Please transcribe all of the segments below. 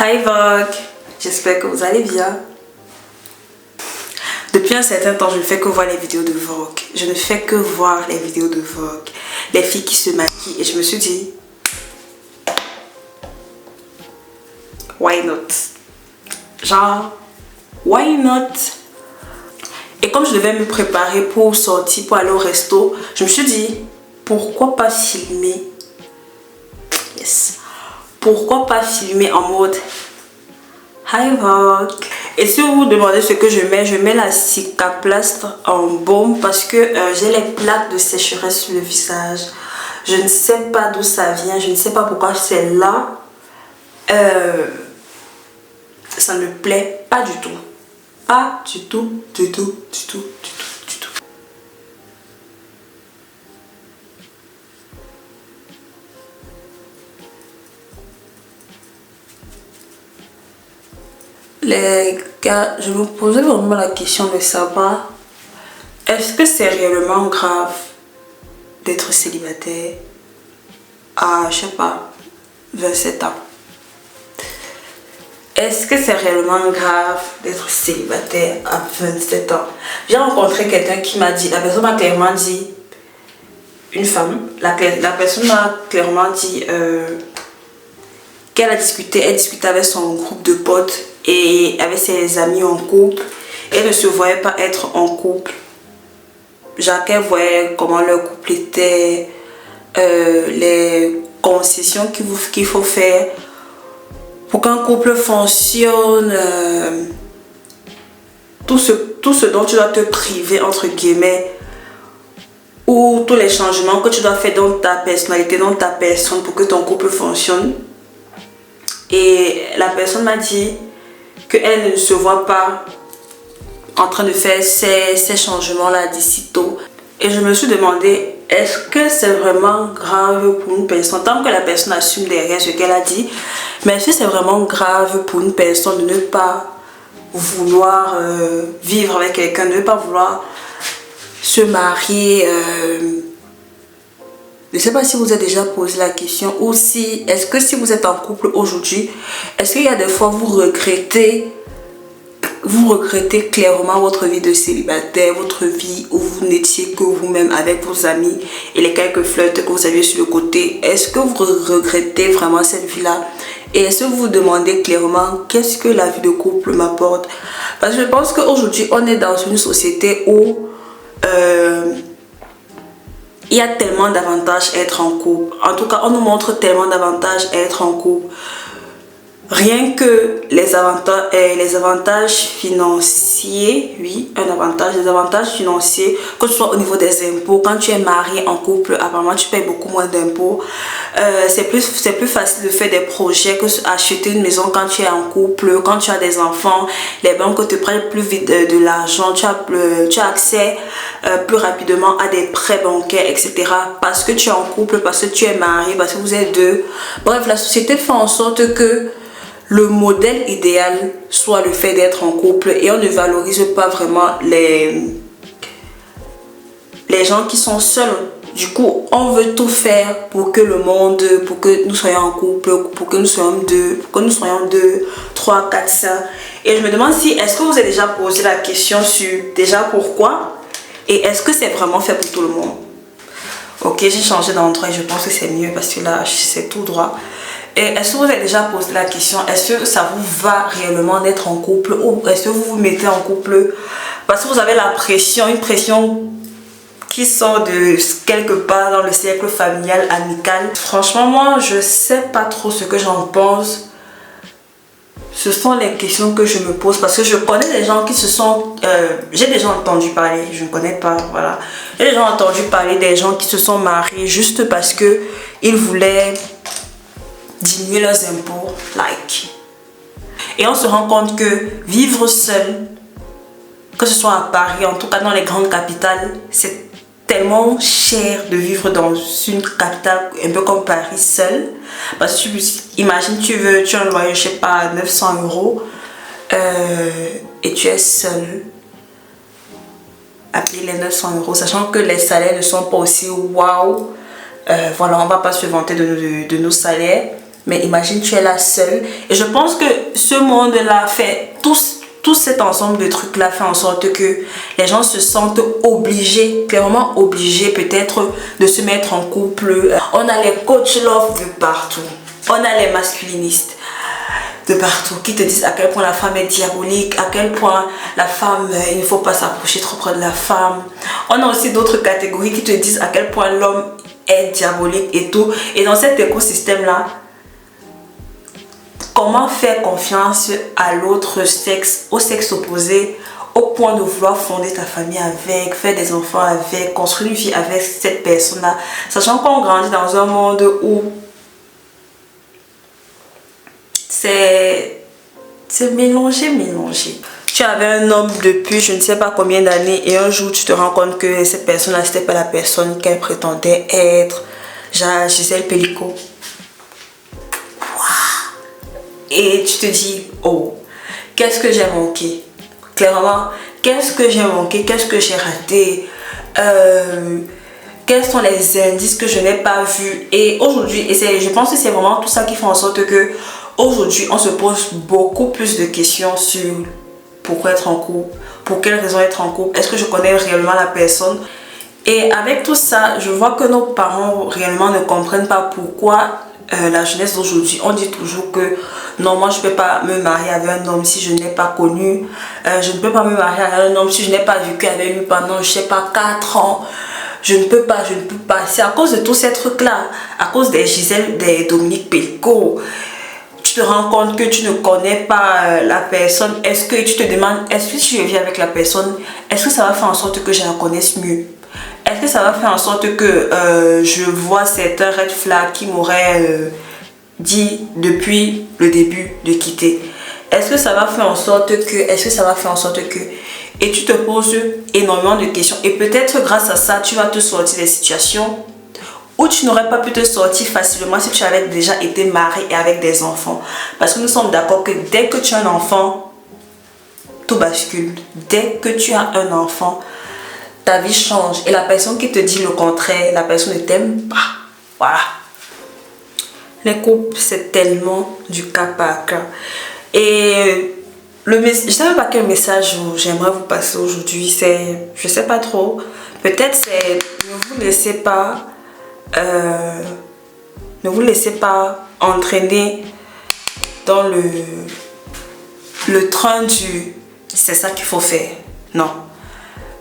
Hi Vogue, j'espère que vous allez bien. Depuis un certain temps, je ne fais que voir les vidéos de Vogue. Je ne fais que voir les vidéos de Vogue. Les filles qui se maquillent et je me suis dit, why not? Genre, why not? Et comme je devais me préparer pour sortir, pour aller au resto, je me suis dit, pourquoi pas filmer? Yes. Pourquoi pas filmer en mode Hi Vogue. Et si vous vous demandez ce que je mets la Cicaplast en baume parce que j'ai les plaques de sécheresse sur le visage. Je ne sais pas d'où ça vient, je ne sais pas pourquoi c'est là. Ça ne me plaît pas du tout. Pas du tout, du tout, du tout, du tout, du tout. Les gars, je me posais vraiment la question de savoir, est-ce que c'est réellement grave d'être célibataire à, je sais pas, 27 ans? Est-ce que c'est réellement grave d'être célibataire à 27 ans? J'ai rencontré quelqu'un qui m'a dit, la personne m'a clairement dit, une femme, la personne m'a clairement dit qu'elle a discuté, elle discutait avec son groupe de potes et avec ses amis en couple. Elle ne se voyait pas être en couple. Genre qu'elle voyait comment leur couple était, les concessions qu'il faut faire pour qu'un couple fonctionne, tout ce dont tu dois te priver entre guillemets, ou tous les changements que tu dois faire dans ta personnalité, dans ta personne pour que ton couple fonctionne. Et la personne m'a dit qu'elle ne se voit pas en train de faire ces changements-là d'ici tôt. Et je me suis demandé, est-ce que c'est vraiment grave pour une personne, tant que la personne assume derrière ce qu'elle a dit, mais est-ce que c'est vraiment grave pour une personne de ne pas vouloir vivre avec quelqu'un, de ne pas vouloir se marier? Je ne sais pas si vous avez déjà posé la question, ou si, est-ce que si vous êtes en couple aujourd'hui, est-ce qu'il y a des fois vous regrettez clairement votre vie de célibataire, votre vie où vous n'étiez que vous-même avec vos amis et les quelques flirts que vous aviez sur le côté? Est-ce que vous regrettez vraiment cette vie-là? Et est-ce que vous vous demandez clairement qu'est-ce que la vie de couple m'apporte? Parce que je pense qu'aujourd'hui, on est dans une société où il y a tellement d'avantages à être en couple. En tout cas, on nous montre tellement d'avantages à être en couple. Rien que les avantages financiers, oui, les avantages financiers, que ce soit au niveau des impôts. Quand tu es marié en couple, apparemment tu payes beaucoup moins d'impôts. C'est plus facile de faire des projets que acheter une maison quand tu es en couple. Quand tu as des enfants, les banques te prennent plus vite de l'argent. Tu as accès plus rapidement à des prêts bancaires, etc. Parce que tu es en couple, parce que tu es marié, parce que vous êtes deux. Bref, la société fait en sorte que le modèle idéal soit le fait d'être en couple et on ne valorise pas vraiment les gens qui sont seuls. Du coup, on veut tout faire pour que le monde, pour que nous soyons en couple, pour que nous soyons deux, 3, 4, 5. Et je me demande si, est-ce que vous avez déjà posé la question sur déjà pourquoi et est-ce que c'est vraiment fait pour tout le monde? Ok, j'ai changé d'endroit et je pense que c'est mieux parce que là, c'est tout droit. Et est-ce que vous avez déjà posé la question, est-ce que ça vous va réellement d'être en couple ou est-ce que vous vous mettez en couple parce que vous avez la pression, une pression qui sort de quelque part dans le cercle familial, amical? Franchement, moi, je sais pas trop ce que j'en pense. Ce sont les questions que je me pose parce que je connais des gens qui se sont... j'ai déjà entendu parler, je ne connais pas, voilà. J'ai déjà entendu parler des gens qui se sont mariés juste parce que ils voulaient diminuer leurs impôts, like. Et on se rend compte que vivre seul, que ce soit à Paris, en tout cas dans les grandes capitales, c'est tellement cher de vivre dans une capitale un peu comme Paris seul. Parce que imagine, tu as un loyer, je sais pas, 900 € et tu es seul à payer les 900 €, sachant que les salaires ne sont pas aussi waouh. Voilà, on va pas se vanter de nos salaires. Mais imagine, tu es là seule. Et je pense que ce monde-là fait tout cet ensemble de trucs-là fait en sorte que les gens se sentent obligés, clairement obligés peut-être de se mettre en couple. On a les coach love de partout. On a les masculinistes de partout qui te disent à quel point la femme est diabolique, à quel point la femme, il ne faut pas s'approcher trop près de la femme. On a aussi d'autres catégories qui te disent à quel point l'homme est diabolique et tout. Et dans cet écosystème-là, comment faire confiance à l'autre sexe, au sexe opposé, au point de vouloir fonder ta famille avec, faire des enfants avec, construire une vie avec cette personne-là, sachant qu'on grandit dans un monde où c'est mélangé. Tu avais un homme depuis je ne sais pas combien d'années et un jour tu te rends compte que cette personne-là c'était pas la personne qu'elle prétendait être, genre Gisèle Pelicot. Et tu te dis, oh, qu'est-ce que j'ai manqué? Clairement, qu'est-ce que j'ai manqué? Qu'est-ce que j'ai raté? Quels sont les indices que je n'ai pas vus? Et aujourd'hui, je pense que c'est vraiment tout ça qui fait en sorte que aujourd'hui, on se pose beaucoup plus de questions sur pourquoi être en couple, pour quelles raisons être en couple, est-ce que je connais réellement la personne? Et avec tout ça, je vois que nos parents réellement ne comprennent pas pourquoi la jeunesse d'aujourd'hui, on dit toujours que non, moi je ne peux pas me marier avec un homme si je n'ai pas connu, je ne peux pas me marier avec un homme si je n'ai pas vécu avec lui pendant je ne sais pas 4 ans, je ne peux pas. C'est à cause de tous ces trucs là, à cause des Gisèle, des Dominique Pelco. Tu te rends compte que tu ne connais pas la personne. Est-ce que tu te demandes, est-ce que si je vis avec la personne, est-ce que ça va faire en sorte que je la connaisse mieux? Est-ce que ça va faire en sorte que je vois certains red flags qui m'auraient dit depuis le début de quitter? Est-ce que ça va faire en sorte que... Et tu te poses énormément de questions. Et peut-être grâce à ça, tu vas te sortir des situations où tu n'aurais pas pu te sortir facilement si tu avais déjà été marié et avec des enfants. Parce que nous sommes d'accord que dès que tu as un enfant, tout bascule. Dès que tu as un enfant, ta vie change. Et la personne qui te dit le contraire, la personne ne t'aime pas. Voilà. Les couples, c'est tellement du cas par cas. Et je ne sais même pas quel message j'aimerais vous passer aujourd'hui. C'est, je ne sais pas trop. Peut-être c'est ne vous laissez pas entraîner dans le train du c'est ça qu'il faut faire. Non.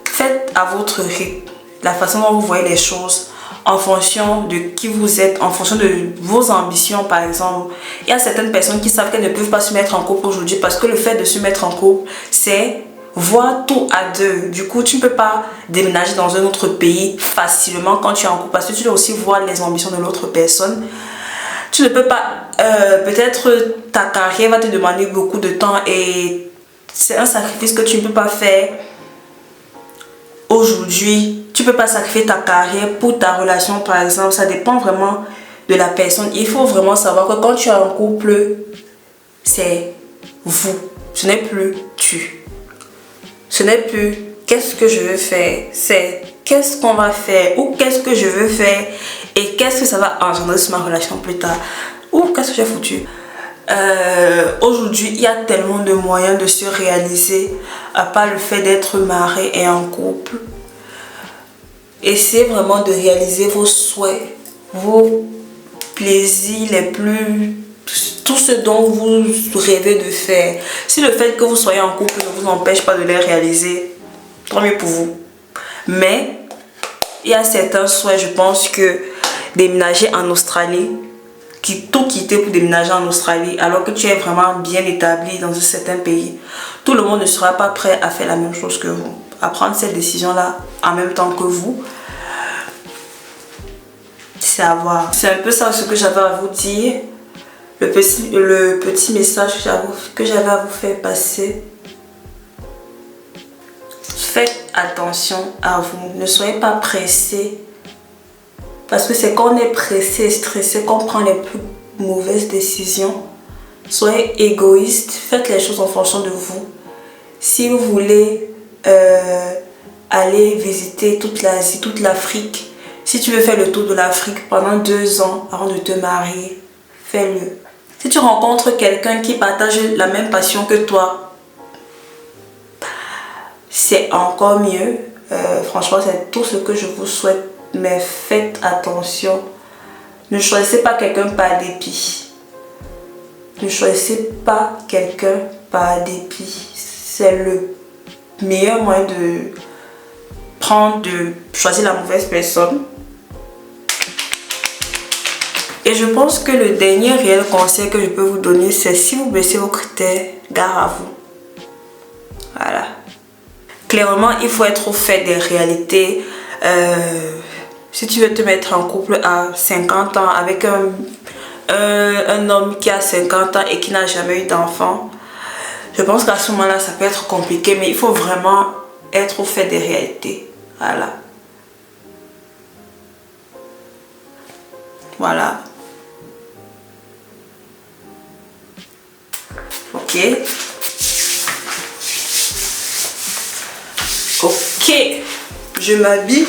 Faites à votre rythme, la façon dont vous voyez les choses, en fonction de qui vous êtes, en fonction de vos ambitions par exemple. Il y a certaines personnes qui savent qu'elles ne peuvent pas se mettre en couple aujourd'hui parce que le fait de se mettre en couple, c'est voir tout à deux. Du coup, tu ne peux pas déménager dans un autre pays facilement quand tu es en couple parce que tu dois aussi voir les ambitions de l'autre personne. Tu ne peux pas, peut-être ta carrière va te demander beaucoup de temps et c'est un sacrifice que tu ne peux pas faire aujourd'hui. Tu ne peux pas sacrifier ta carrière pour ta relation par exemple. Ça dépend vraiment de la personne. Il faut vraiment savoir que quand tu es en couple, c'est vous. Ce n'est plus tu. Ce n'est plus qu'est-ce que je veux faire. C'est qu'est-ce qu'on va faire ou qu'est-ce que je veux faire et qu'est-ce que ça va engendrer sur ma relation plus tard. Ou qu'est-ce que j'ai foutu. Aujourd'hui, il y a tellement de moyens de se réaliser à part le fait d'être marié et en couple. Essayez vraiment de réaliser vos souhaits, vos plaisirs les plus... tout ce dont vous rêvez de faire. Si le fait que vous soyez en couple ne vous empêche pas de les réaliser, tant mieux pour vous. Mais il y a certains souhaits, je pense que déménager en Australie, tout quitter pour déménager en Australie alors que tu es vraiment bien établi dans un certain pays, tout le monde ne sera pas prêt à faire la même chose que vous, à prendre cette décision là en même temps que vous. C'est à voir. C'est un peu ça ce que j'avais à vous dire, le petit message que j'avais à vous faire passer. Faites attention à vous, ne soyez pas pressés. Parce que c'est quand on est pressé, stressé, qu'on prend les plus mauvaises décisions. Soyez égoïste, faites les choses en fonction de vous. Si vous voulez aller visiter toute l'Asie, toute l'Afrique, si tu veux faire le tour de l'Afrique pendant 2 ans avant de te marier, fais-le. Si tu rencontres quelqu'un qui partage la même passion que toi, c'est encore mieux. Franchement, c'est tout ce que je vous souhaite. Mais faites attention. Ne choisissez pas quelqu'un par dépit. Ne choisissez pas quelqu'un par dépit. C'est le meilleur moyen de choisir la mauvaise personne. Et je pense que le dernier réel conseil que je peux vous donner, c'est si vous baissez vos critères, gare à vous. Voilà. Clairement, il faut être au fait des réalités. Si tu veux te mettre en couple à 50 ans avec un homme qui a 50 ans et qui n'a jamais eu d'enfant, je pense qu'à ce moment-là, ça peut être compliqué, mais il faut vraiment être au fait des réalités. Voilà. Voilà. Ok. Ok. Je m'habille.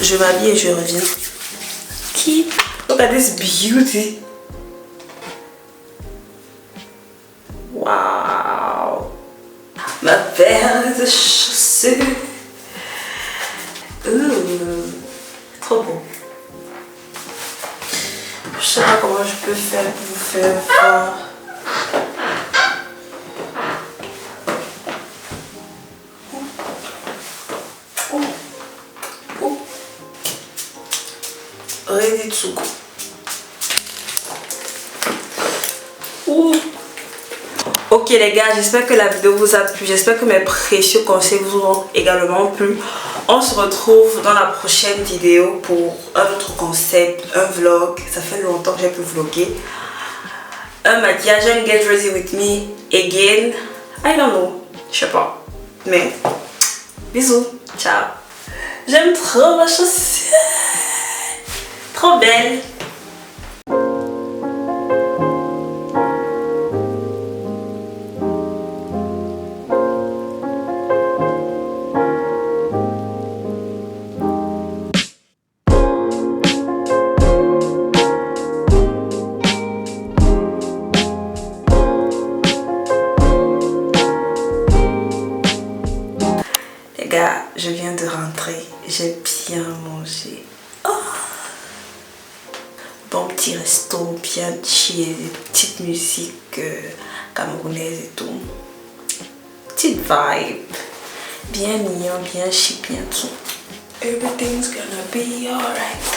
Je m'habille et je reviens. Qui? Look at this beauty. Wow. Ma paire de chaussures. Trop beau. Je sais pas comment je peux faire pour vous faire voir. Ready to go. Ok les gars, j'espère que la vidéo vous a plu. J'espère que mes précieux conseils vous ont également plu. On se retrouve dans la prochaine vidéo pour un autre concept, un vlog. Ça fait longtemps que j'ai pu vlogger. Un maquillage, un get ready with me again. I don't know. Je sais pas. Mais bisous. Ciao. J'aime trop ma chaussure. Trop belle. Les gars, je viens de rentrer. J'ai bien mangé. Oh, bon petit resto, bien chill, des petites musiques camerounaises et tout. Petite vibe. Bien mignon, bien chic, bien tout. Everything's gonna be alright.